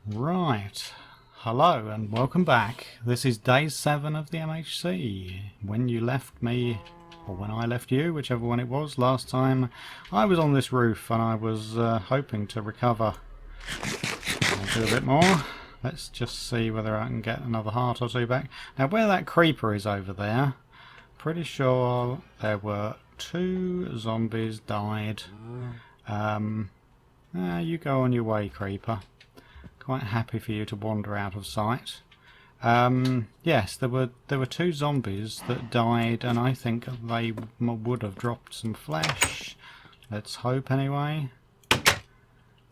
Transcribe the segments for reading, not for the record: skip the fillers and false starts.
Right, hello and welcome back. This is day 7 of the MHC. When you left me, or when I left you, whichever one it was, last time I was on this roof and I was hoping to recover. I'll do a bit more. Let's just see whether I can get another heart or two back. Now where that creeper is over there, pretty sure there were 2 zombies died. You go on your way, creeper. Quite happy for you to wander out of sight. Yes, there were 2 zombies that died, and I think they would have dropped some flesh. Let's hope anyway.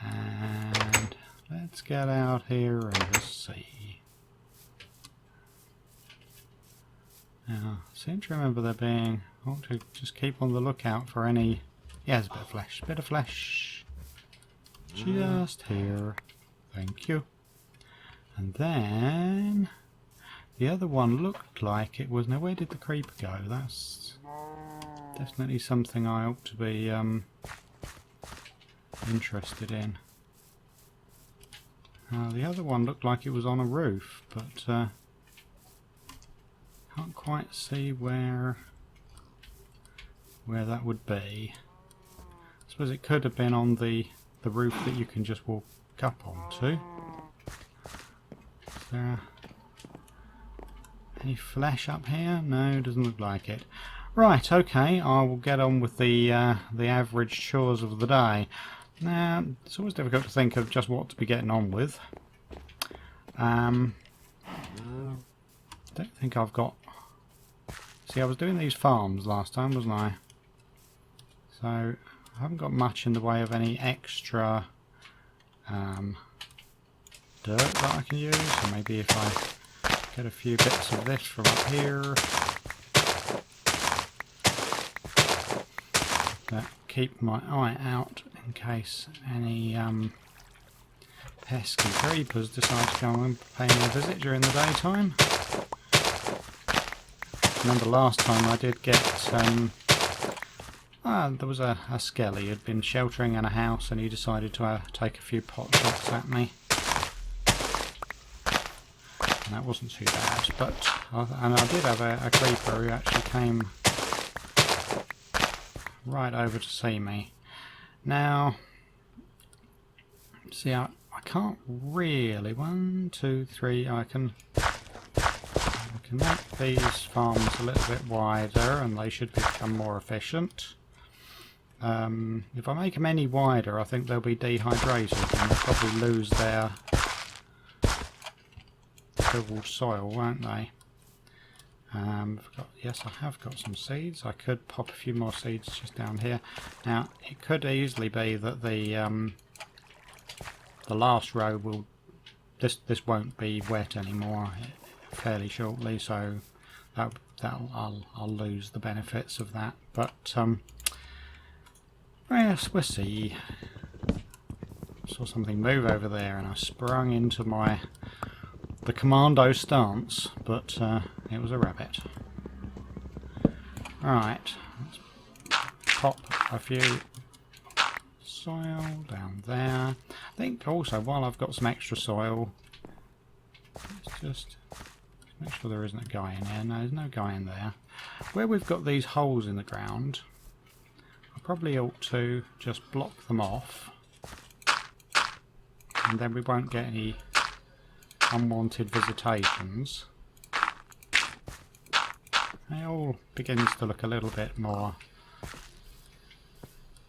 And let's get out here and just see. Now, I seem to remember there being. I want to just keep on the lookout for any. Yeah, there's a bit of flesh. Bit of flesh. Just here. Thank you. And then the other one looked like it was. Now, where did the creeper go? That's definitely something I ought to be interested in. The other one looked like it was on a roof, but can't quite see where that would be. I suppose it could have been on the roof that you can just walk up onto. Is there any flesh up here? No, doesn't look like it. Right, okay, I will get on with the average chores of the day. Now, it's always difficult to think of just what to be getting on with. Don't think I've got. See, I was doing these farms last time, wasn't I? So I haven't got much in the way of any extra dirt that I can use. So maybe if I get a few bits of this from up here, that keep my eye out in case any pesky creepers decide to go and pay me a visit during the daytime. Remember last time I did get there was a skelly who had been sheltering in a house and he decided to take a few pot shots at me. And that wasn't too bad, but and I did have a creeper who actually came right over to see me. Now, see, I can't really. 1, 2, 3. I can make these farms a little bit wider, and they should become more efficient. If I make them any wider, I think they'll be dehydrated and they'll probably lose their tilled soil, won't they? Yes, I have got some seeds. I could pop a few more seeds just down here. Now, it could easily be that the last row will. This won't be wet anymore fairly shortly, so I'll lose the benefits of that. But yes, we'll see. Saw something move over there, and I sprung into the commando stance, but it was a rabbit. Right, let's pop a few soil down there. I think also, while I've got some extra soil, let's just make sure there isn't a guy in here. No, there's no guy in there. Where we've got these holes in the ground, I probably ought to just block them off, and then we won't get any unwanted visitations. It all begins to look a little bit more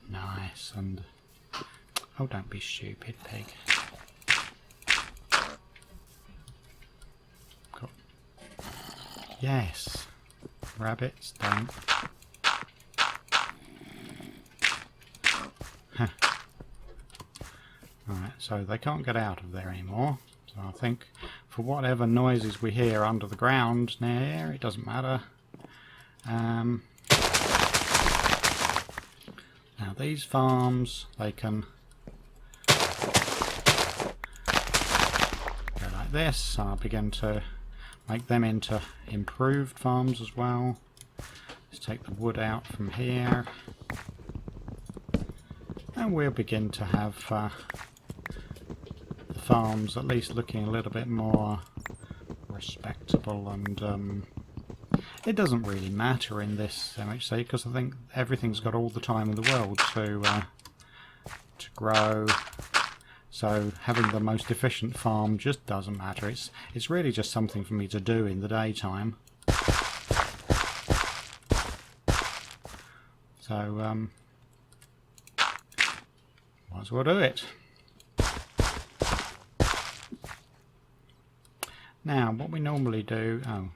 nice and... Oh, don't be stupid, pig. Yes, rabbits don't. Alright, so they can't get out of there anymore. So I think for whatever noises we hear under the ground now, it doesn't matter. Now these farms, they can go like this, and I'll begin to make them into improved farms as well. Let's take the wood out from here, and we'll begin to have farms at least looking a little bit more respectable, and it doesn't really matter in this MHC because I think everything's got all the time in the world to grow. So having the most efficient farm just doesn't matter. It's really just something for me to do in the daytime. So might as well do it. Now, what we normally do... Oh,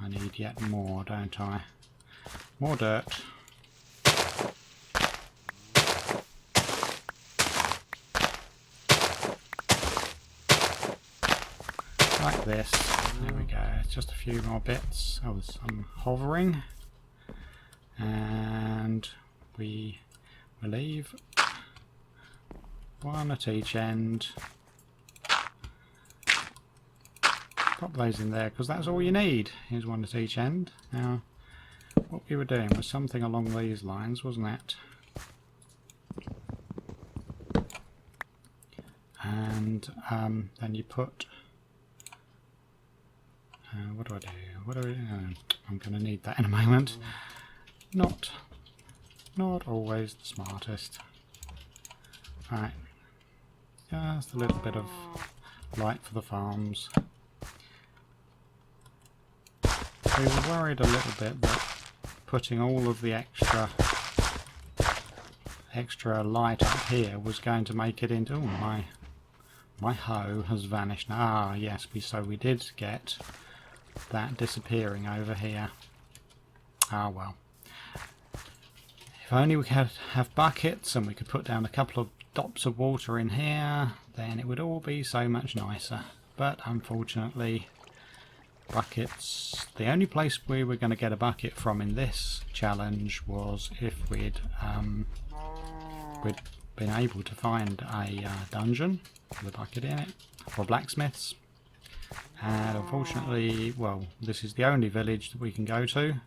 I need yet more, don't I? More dirt. Like this. There we go. It's just a few more bits. Oh, some hovering. And we leave one at each end. Pop those in there because that's all you need. Here's one at each end. Now, what we were doing was something along these lines, wasn't it? And then you put... what do I do? What do I do? I'm going to need that in a moment. Not always the smartest. Right. Just a little bit of light for the farms. We were worried a little bit that putting all of the extra light up here was going to make it into... Oh, my hoe has vanished. Ah, yes, so we did get that disappearing over here. Ah, well. If only we could have buckets and we could put down a couple of dots of water in here, then it would all be so much nicer. But unfortunately, buckets... The only place we were going to get a bucket from in this challenge was if we'd been able to find a dungeon with a bucket in it, or blacksmiths. And unfortunately, well, this is the only village that we can go to.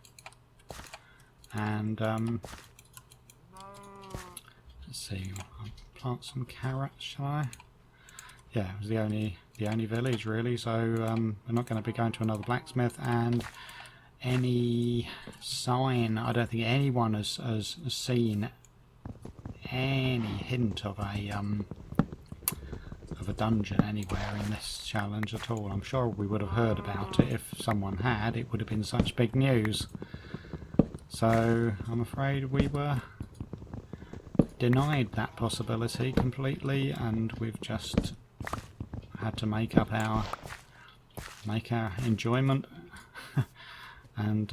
And let's see, I'll plant some carrots, shall I? Yeah, it was the only village really, so we're not going to be going to another blacksmith. And any sign, I don't think anyone has seen any hint of a dungeon anywhere in this challenge at all. I'm sure we would have heard about it if someone had. It would have been such big news. So I'm afraid we were denied that possibility completely, and we've just had to make our enjoyment and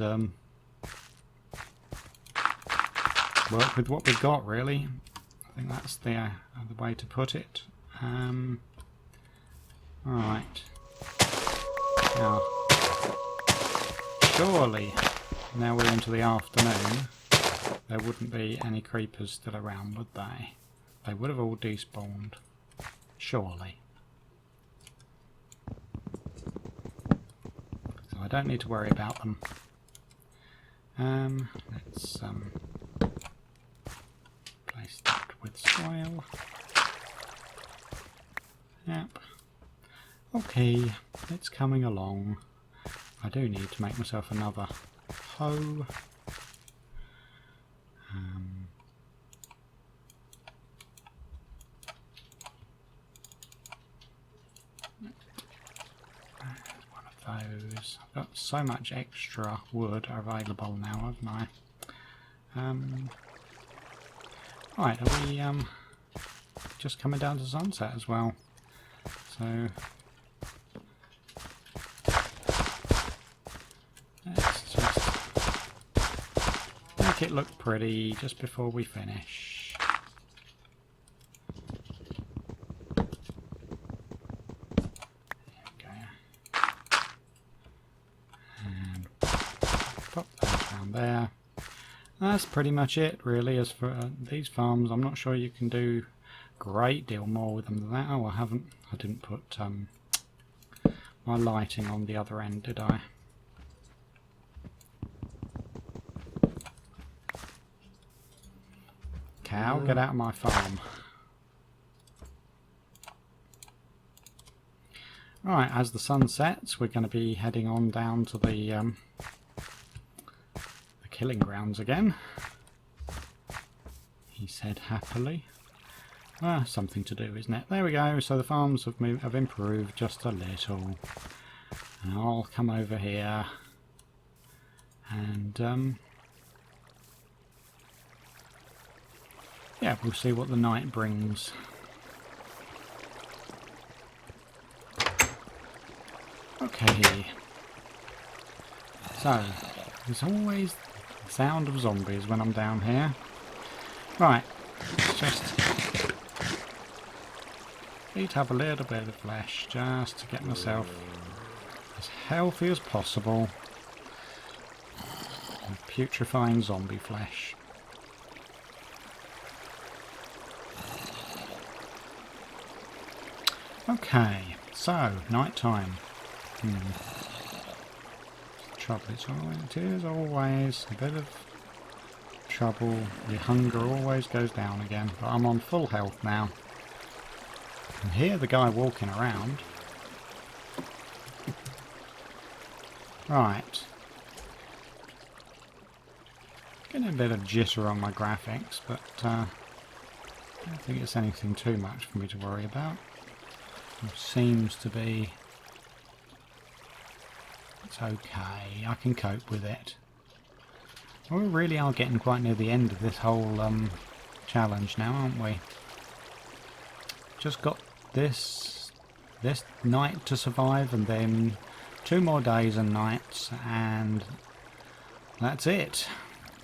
work with what we've got, really. I think that's the way to put it. Right. Now, surely, now we're into the afternoon, there wouldn't be any creepers still around, would they? They would have all despawned. Surely. So I don't need to worry about them. Let's place that with soil. Yep. Okay, it's coming along. I do need to make myself another hoe. One of those. I've got so much extra wood available now, haven't I? Right, are we just coming down to sunset as well? So let's just make it look pretty just before we finish. There we go. And pop that down there. That's pretty much it, really. As for these farms, I'm not sure you can do great deal more with them than that. Oh, I didn't put my lighting on the other end, did I? Cow, get out of my farm. Right, as the sun sets, we're going to be heading on down to the killing grounds again. He said happily. Something to do, isn't it? There we go. So the farms have improved just a little. And I'll come over here and yeah, we'll see what the night brings. Okay. So, there's always the sound of zombies when I'm down here. Right, let's just eat up a little bit of flesh just to get myself as healthy as possible. And putrefying zombie flesh. Okay, so night time. Trouble. It is always a bit of trouble. Your hunger always goes down again. But I'm on full health now. I can hear the guy walking around. Right. Getting a bit of jitter on my graphics, but I don't think it's anything too much for me to worry about. It seems to be... it's okay, I can cope with it. We really are getting quite near the end of this whole challenge now, aren't we? Just got this night to survive, and then 2 more days and nights, and that's it.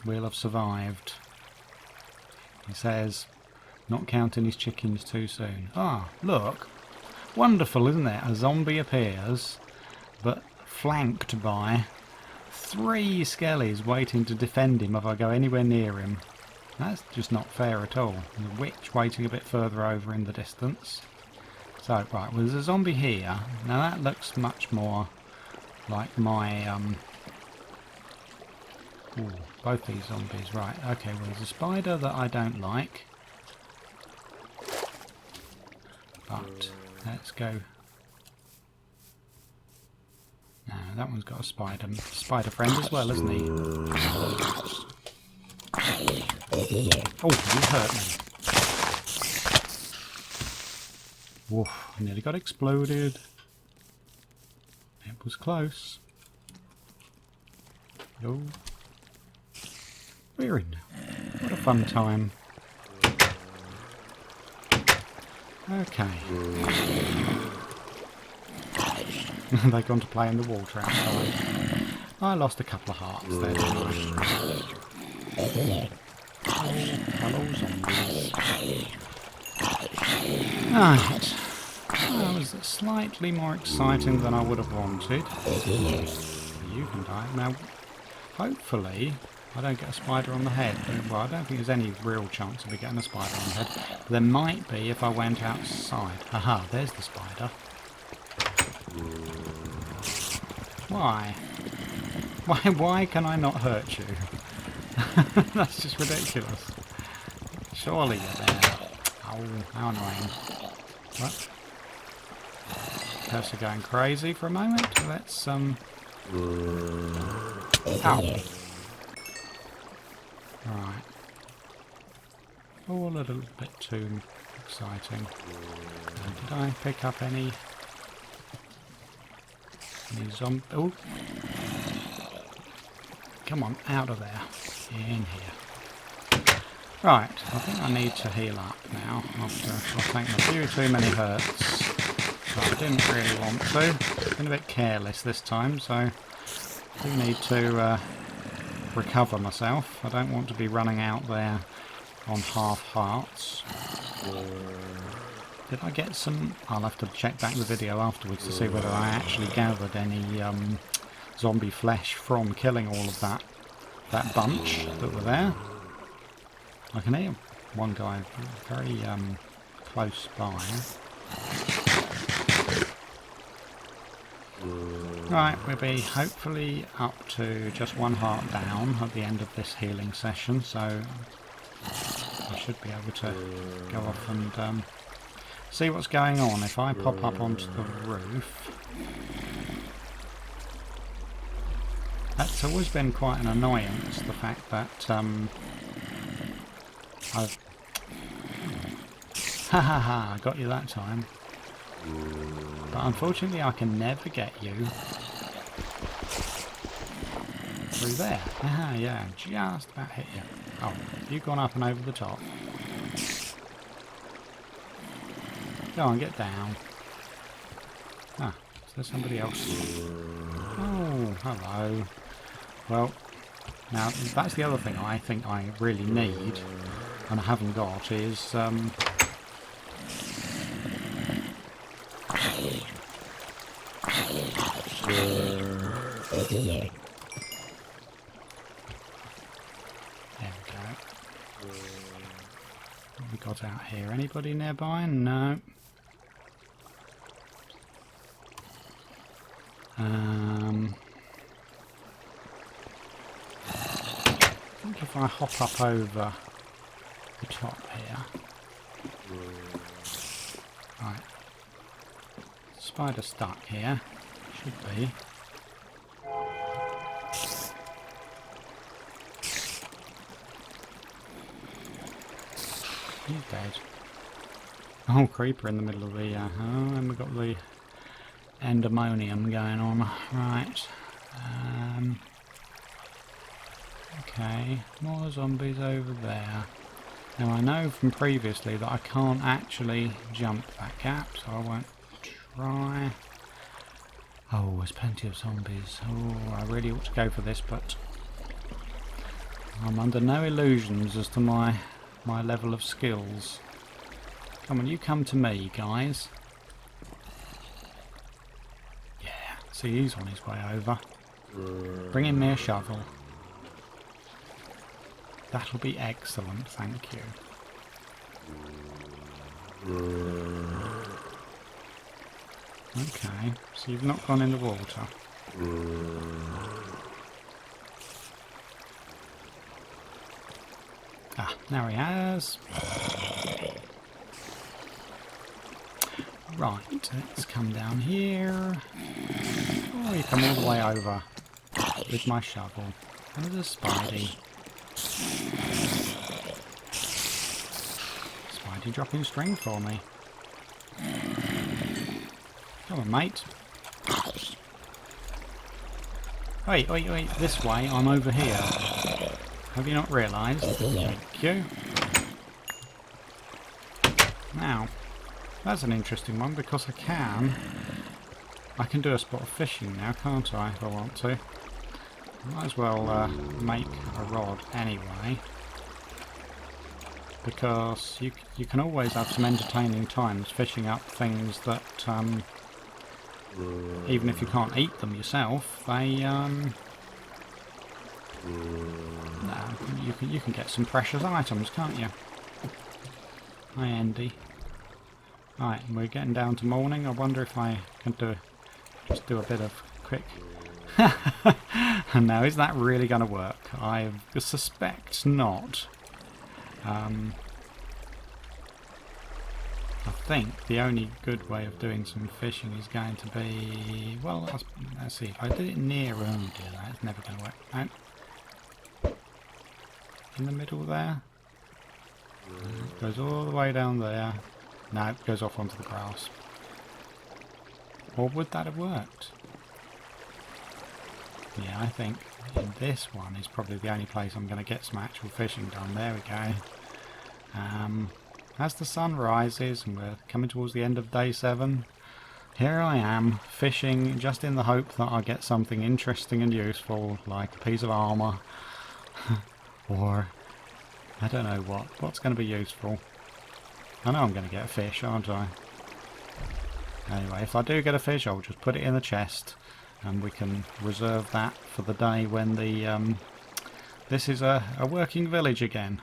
We'll have survived. He says, not counting his chickens too soon. Ah, look. Wonderful, isn't it? A zombie appears, but flanked by 3 skellies waiting to defend him if I go anywhere near him. That's just not fair at all. And a witch waiting a bit further over in the distance. So, right, well, there's a zombie here. Now that looks much more like my... ooh, both these zombies. Right, okay, well, there's a spider that I don't like. But... let's go. No, that one's got a spider friend as well, hasn't he? Oh, you hurt me. Woof, I nearly got exploded. It was close. Oh. We're in. What a fun time. Okay. They've gone to play in the water outside. I lost a couple of hearts there, didn't I? Hello, zombies. Right. That was slightly more exciting than I would have wanted. You can die. Now, hopefully, I don't get a spider on the head. Well, I don't think there's any real chance of me getting a spider on the head. But there might be if I went outside. Aha, there's the spider. Why? Why can I not hurt you? That's just ridiculous. Surely you're there. Oh, how annoying. What? Cursor going crazy for a moment. Let's, Ow. Right. Oh, a little bit too exciting. Did I pick up any zombie? Oh! Come on, out of there. In here. Right, I think I need to heal up now after I've taken a few too many hurts. So I didn't really want to. Been a bit careless this time, so I do need to recover myself. I don't want to be running out there on half hearts. Did I get some... I'll have to check back the video afterwards to see whether I actually gathered any zombie flesh from killing all of that bunch that were there. I can hear one guy very close by. Right, we'll be hopefully up to just 1 heart down at the end of this healing session, so I should be able to go off and see what's going on. If I pop up onto the roof, that's always been quite an annoyance, the fact that I've I got you that time. But unfortunately I can never get you through there. Yeah, just about hit you. Oh, you've gone up and over the top. Go on, get down. Ah, is there somebody else? Oh, hello. Well, now that's the other thing I think I really need, and I haven't got, is there we go. What have we got out here? Anybody nearby? No. I think if I hop up over the top here. Right. Spider stuck here. Should be. He's dead. Oh, creeper in the middle of the... oh, and we've got the endemonium going on. Right. Okay, more zombies over there. Now I know from previously that I can't actually jump that gap, so I won't try. Oh, there's plenty of zombies. Oh, I really ought to go for this, but I'm under no illusions as to my level of skills. Come on, you come to me, guys. Yeah, see, he's on his way over. Bring me a shovel. That'll be excellent, thank you. Okay, so you've not gone in the water. Ah, now he has. Right, let's come down here. Oh, you come all the way over with my shovel. And there's a Spidey. Spidey dropping string for me. Come on, mate. Wait, this way, I'm over here. Have you not realised? Thank you. Now, that's an interesting one because I can do a spot of fishing now, can't I, if I want to. Might as well make a rod anyway, because you can always have some entertaining times fishing up things that even if you can't eat them yourself, they no, you can get some precious items, can't you? Hi Andy. Right, we're getting down to morning. I wonder if I can just do a bit of quick. Now, is that really going to work? I suspect not. I think the only good way of doing some fishing is going to be... Well, let's see. If I did it near... Oh dear, that's never going to work. Out. In the middle there. It goes all the way down there. No, it goes off onto the grass. Or would that have worked? Yeah, I think in this one is probably the only place I'm going to get some actual fishing done. There we go. As the sun rises and we're coming towards the end of day 7, here I am fishing just in the hope that I'll get something interesting and useful, like a piece of armour or I don't know what's going to be useful. I know I'm going to get a fish, aren't I? Anyway, if I do get a fish, I'll just put it in the chest and we can reserve that for the day when the this is a working village again.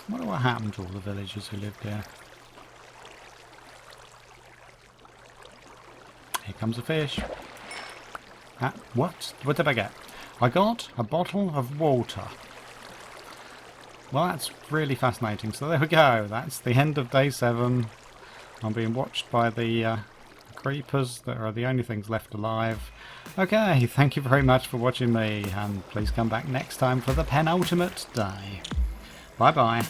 I wonder what happened to all the villagers who lived here. Here comes a fish. What? What did I get? I got a bottle of water. Well, that's really fascinating. So there we go. That's the end of day 7. I'm being watched by the creepers that are the only things left alive. Okay, thank you very much for watching me, and please come back next time for the penultimate day. Bye bye.